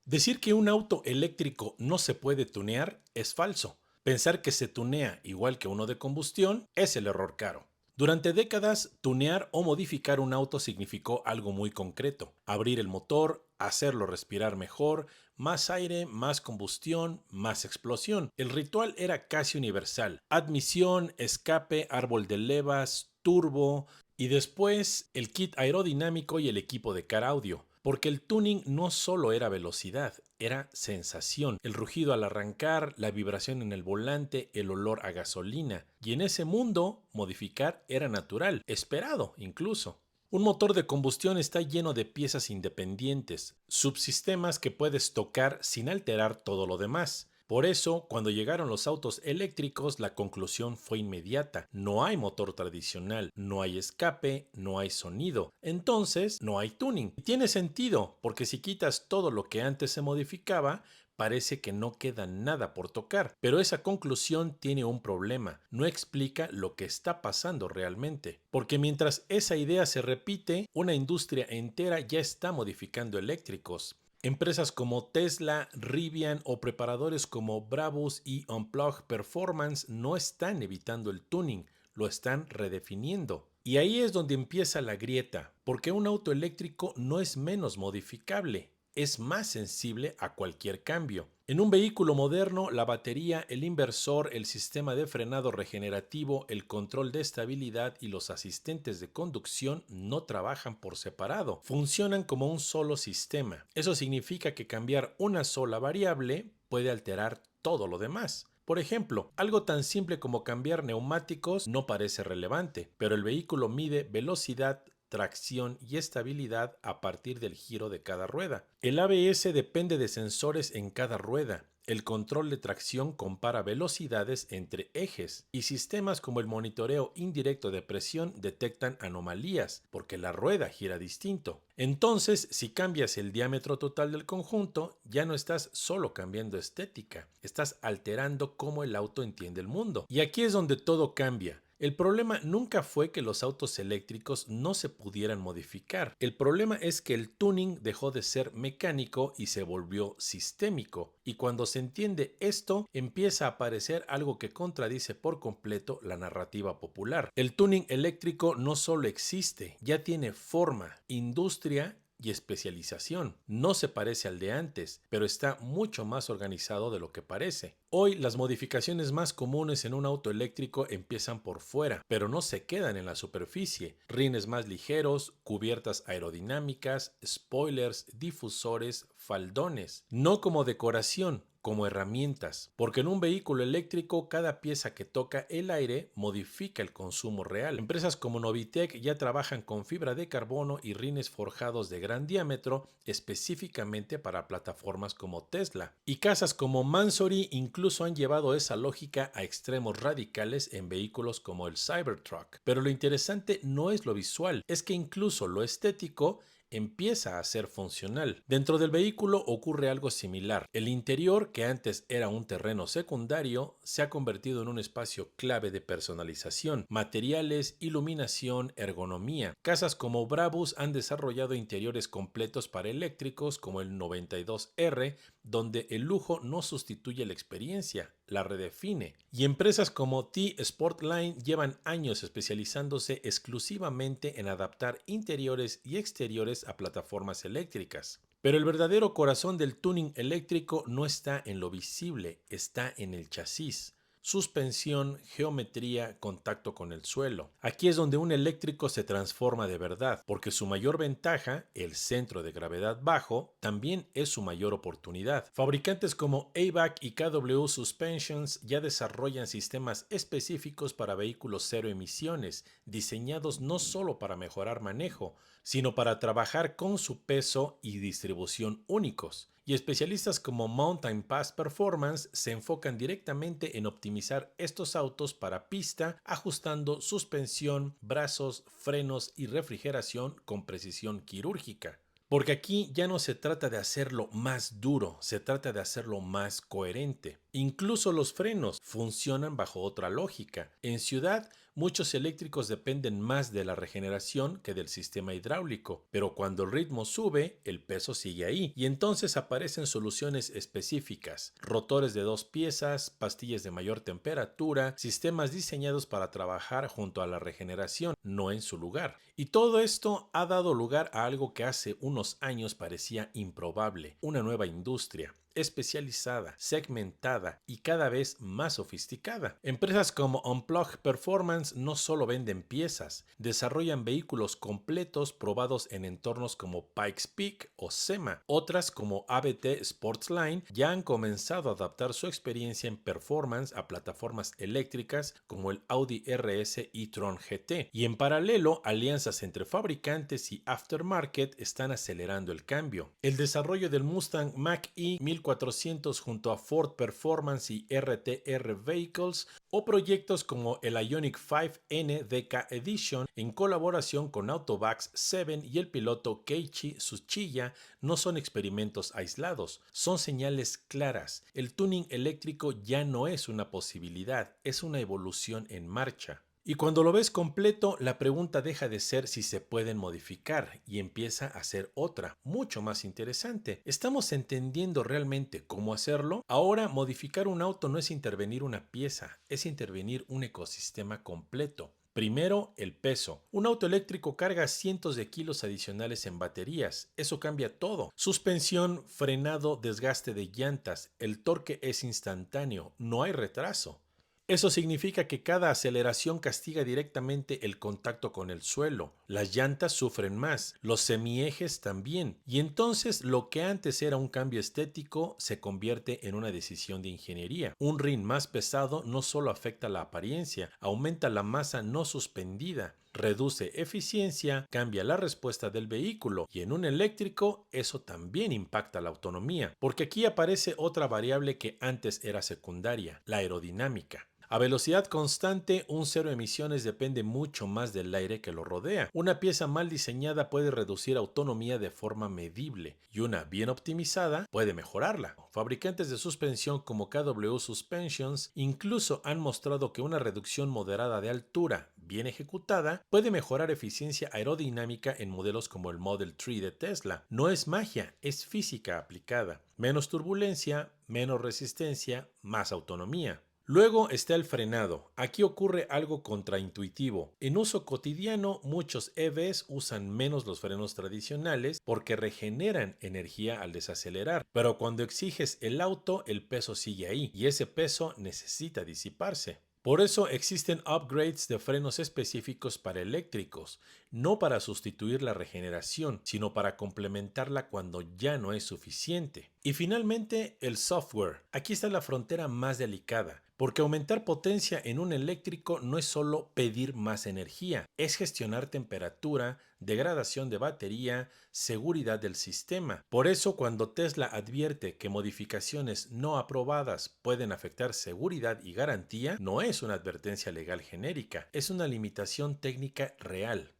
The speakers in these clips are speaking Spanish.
Decir que un auto eléctrico no se puede tunear es falso. Pensar que se tunea igual que uno de combustión es el error caro. Durante décadas, tunear o modificar un auto significó algo muy concreto. Abrir el motor, hacerlo respirar mejor, más aire, más combustión, más explosión. El ritual era casi universal. Admisión, escape, árbol de levas, turbo y después el kit aerodinámico y el equipo de car audio. Porque el tuning no solo era velocidad, era sensación, el rugido al arrancar, la vibración en el volante, el olor a gasolina. Y en ese mundo, modificar era natural, esperado incluso. Un motor de combustión está lleno de piezas independientes, subsistemas que puedes tocar sin alterar todo lo demás. Por eso, cuando llegaron los autos eléctricos, la conclusión fue inmediata. No hay motor tradicional, no hay escape, no hay sonido. Entonces, no hay tuning. Y tiene sentido, porque si quitas todo lo que antes se modificaba, parece que no queda nada por tocar. Pero esa conclusión tiene un problema. No explica lo que está pasando realmente. Porque mientras esa idea se repite, una industria entera ya está modificando eléctricos. Empresas como Tesla, Rivian o preparadores como Brabus y Unplug Performance no están evitando el tuning, lo están redefiniendo. Y ahí es donde empieza la grieta, porque un auto eléctrico no es menos modificable, es más sensible a cualquier cambio. En un vehículo moderno, la batería, el inversor, el sistema de frenado regenerativo, el control de estabilidad y los asistentes de conducción no trabajan por separado, funcionan como un solo sistema. Eso significa que cambiar una sola variable puede alterar todo lo demás. Por ejemplo, algo tan simple como cambiar neumáticos no parece relevante, pero el vehículo mide velocidad, tracción y estabilidad a partir del giro de cada rueda. El ABS depende de sensores en cada rueda. El control de tracción compara velocidades entre ejes y sistemas como el monitoreo indirecto de presión detectan anomalías porque la rueda gira distinto. Entonces, si cambias el diámetro total del conjunto, ya no estás solo cambiando estética, estás alterando cómo el auto entiende el mundo. Y aquí es donde todo cambia. El problema nunca fue que los autos eléctricos no se pudieran modificar. El problema es que el tuning dejó de ser mecánico y se volvió sistémico. Y cuando se entiende esto, empieza a aparecer algo que contradice por completo la narrativa popular. El tuning eléctrico no solo existe, ya tiene forma, industria y especialización. No se parece al de antes, pero está mucho más organizado de lo que parece. Hoy las modificaciones más comunes en un auto eléctrico empiezan por fuera, pero no se quedan en la superficie. Rines más ligeros, cubiertas aerodinámicas, spoilers, difusores, faldones. No como decoración, como herramientas, porque en un vehículo eléctrico cada pieza que toca el aire modifica el consumo real. Empresas como Novitec ya trabajan con fibra de carbono y rines forjados de gran diámetro específicamente para plataformas como Tesla. Y casas como Mansory incluso han llevado esa lógica a extremos radicales en vehículos como el Cybertruck. Pero lo interesante no es lo visual, es que incluso lo estético empieza a ser funcional. Dentro del vehículo ocurre algo similar. El interior, que antes era un terreno secundario, se ha convertido en un espacio clave de personalización, materiales, iluminación, ergonomía. Casas como Brabus han desarrollado interiores completos para eléctricos como el 92R, donde el lujo no sustituye la experiencia, la redefine. Y empresas como T-Sportline llevan años especializándose exclusivamente en adaptar interiores y exteriores a plataformas eléctricas. Pero el verdadero corazón del tuning eléctrico no está en lo visible, está en el chasis. Suspensión, geometría, contacto con el suelo. Aquí es donde un eléctrico se transforma de verdad, porque su mayor ventaja, el centro de gravedad bajo, también es su mayor oportunidad. Fabricantes como AVAC y KW Suspensions ya desarrollan sistemas específicos para vehículos cero emisiones, diseñados no solo para mejorar manejo, sino para trabajar con su peso y distribución únicos. Y especialistas como Mountain Pass Performance se enfocan directamente en optimizar estos autos para pista, ajustando suspensión, brazos, frenos y refrigeración con precisión quirúrgica. Porque aquí ya no se trata de hacerlo más duro, se trata de hacerlo más coherente. Incluso los frenos funcionan bajo otra lógica. En ciudad, muchos eléctricos dependen más de la regeneración que del sistema hidráulico, pero cuando el ritmo sube, el peso sigue ahí, y entonces aparecen soluciones específicas: rotores de dos piezas, pastillas de mayor temperatura, sistemas diseñados para trabajar junto a la regeneración, no en su lugar. Y todo esto ha dado lugar a algo que hace unos años parecía improbable: una nueva industria especializada, segmentada y cada vez más sofisticada. Empresas como Unplug Performance no solo venden piezas, desarrollan vehículos completos probados en entornos como Pikes Peak o SEMA. Otras, como ABT Sportsline, ya han comenzado a adaptar su experiencia en performance a plataformas eléctricas como el Audi RS e-tron GT. Y en paralelo, alianzas entre fabricantes y aftermarket están acelerando el cambio. El desarrollo del Mustang Mach-E 1400 junto a Ford Performance y RTR Vehicles, o proyectos como el Ioniq 5N DK Edition en colaboración con Autobax 7 y el piloto Keiichi Tsuchiya, no son experimentos aislados, son señales claras. El tuning eléctrico ya no es una posibilidad, es una evolución en marcha. Y cuando lo ves completo, la pregunta deja de ser si se pueden modificar y empieza a ser otra, mucho más interesante. ¿Estamos entendiendo realmente cómo hacerlo? Ahora, modificar un auto no es intervenir una pieza, es intervenir un ecosistema completo. Primero, el peso. Un auto eléctrico carga cientos de kilos adicionales en baterías. Eso cambia todo. Suspensión, frenado, desgaste de llantas. El torque es instantáneo, no hay retraso. Eso significa que cada aceleración castiga directamente el contacto con el suelo. Las llantas sufren más, los semiejes también. Y entonces lo que antes era un cambio estético se convierte en una decisión de ingeniería. Un rin más pesado no solo afecta la apariencia, aumenta la masa no suspendida, reduce eficiencia, cambia la respuesta del vehículo, y en un eléctrico eso también impacta la autonomía, porque aquí aparece otra variable que antes era secundaria: la aerodinámica. A velocidad constante, un cero emisiones depende mucho más del aire que lo rodea. Una pieza mal diseñada puede reducir autonomía de forma medible, y una bien optimizada puede mejorarla. Fabricantes de suspensión como KW Suspensions incluso han mostrado que una reducción moderada de altura, bien ejecutada, puede mejorar eficiencia aerodinámica en modelos como el Model 3 de Tesla. No es magia, es física aplicada. Menos turbulencia, menos resistencia, más autonomía. Luego está el frenado. Aquí ocurre algo contraintuitivo. En uso cotidiano, muchos EVs usan menos los frenos tradicionales porque regeneran energía al desacelerar. Pero cuando exiges el auto, el peso sigue ahí, y ese peso necesita disiparse. Por eso existen upgrades de frenos específicos para eléctricos, no para sustituir la regeneración, sino para complementarla cuando ya no es suficiente. Y finalmente, el software. Aquí está la frontera más delicada, porque aumentar potencia en un eléctrico no es solo pedir más energía, es gestionar temperatura, degradación de batería, seguridad del sistema. Por eso, cuando Tesla advierte que modificaciones no aprobadas pueden afectar seguridad y garantía, no es una advertencia legal genérica, es una limitación técnica real.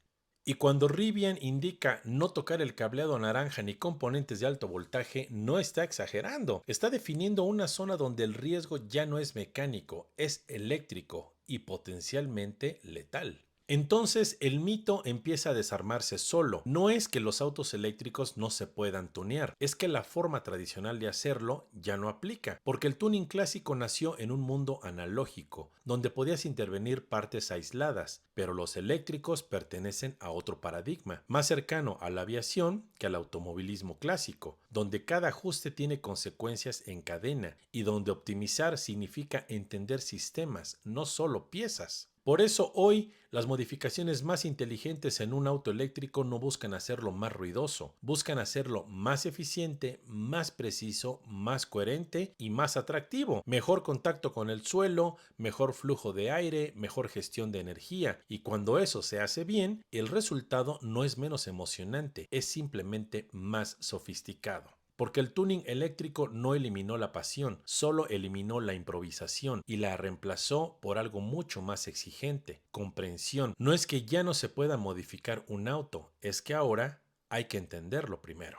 Y cuando Rivian indica no tocar el cableado naranja ni componentes de alto voltaje, no está exagerando. Está definiendo una zona donde el riesgo ya no es mecánico, es eléctrico y potencialmente letal. Entonces el mito empieza a desarmarse solo. No es que los autos eléctricos no se puedan tunear, es que la forma tradicional de hacerlo ya no aplica, porque el tuning clásico nació en un mundo analógico, donde podías intervenir partes aisladas, pero los eléctricos pertenecen a otro paradigma, más cercano a la aviación que al automovilismo clásico, donde cada ajuste tiene consecuencias en cadena y donde optimizar significa entender sistemas, no solo piezas. Por eso hoy las modificaciones más inteligentes en un auto eléctrico no buscan hacerlo más ruidoso, buscan hacerlo más eficiente, más preciso, más coherente y más atractivo. Mejor contacto con el suelo, mejor flujo de aire, mejor gestión de energía. Y cuando eso se hace bien, el resultado no es menos emocionante, es simplemente más sofisticado. Porque el tuning eléctrico no eliminó la pasión, solo eliminó la improvisación y la reemplazó por algo mucho más exigente: comprensión. No es que ya no se pueda modificar un auto, es que ahora hay que entenderlo primero.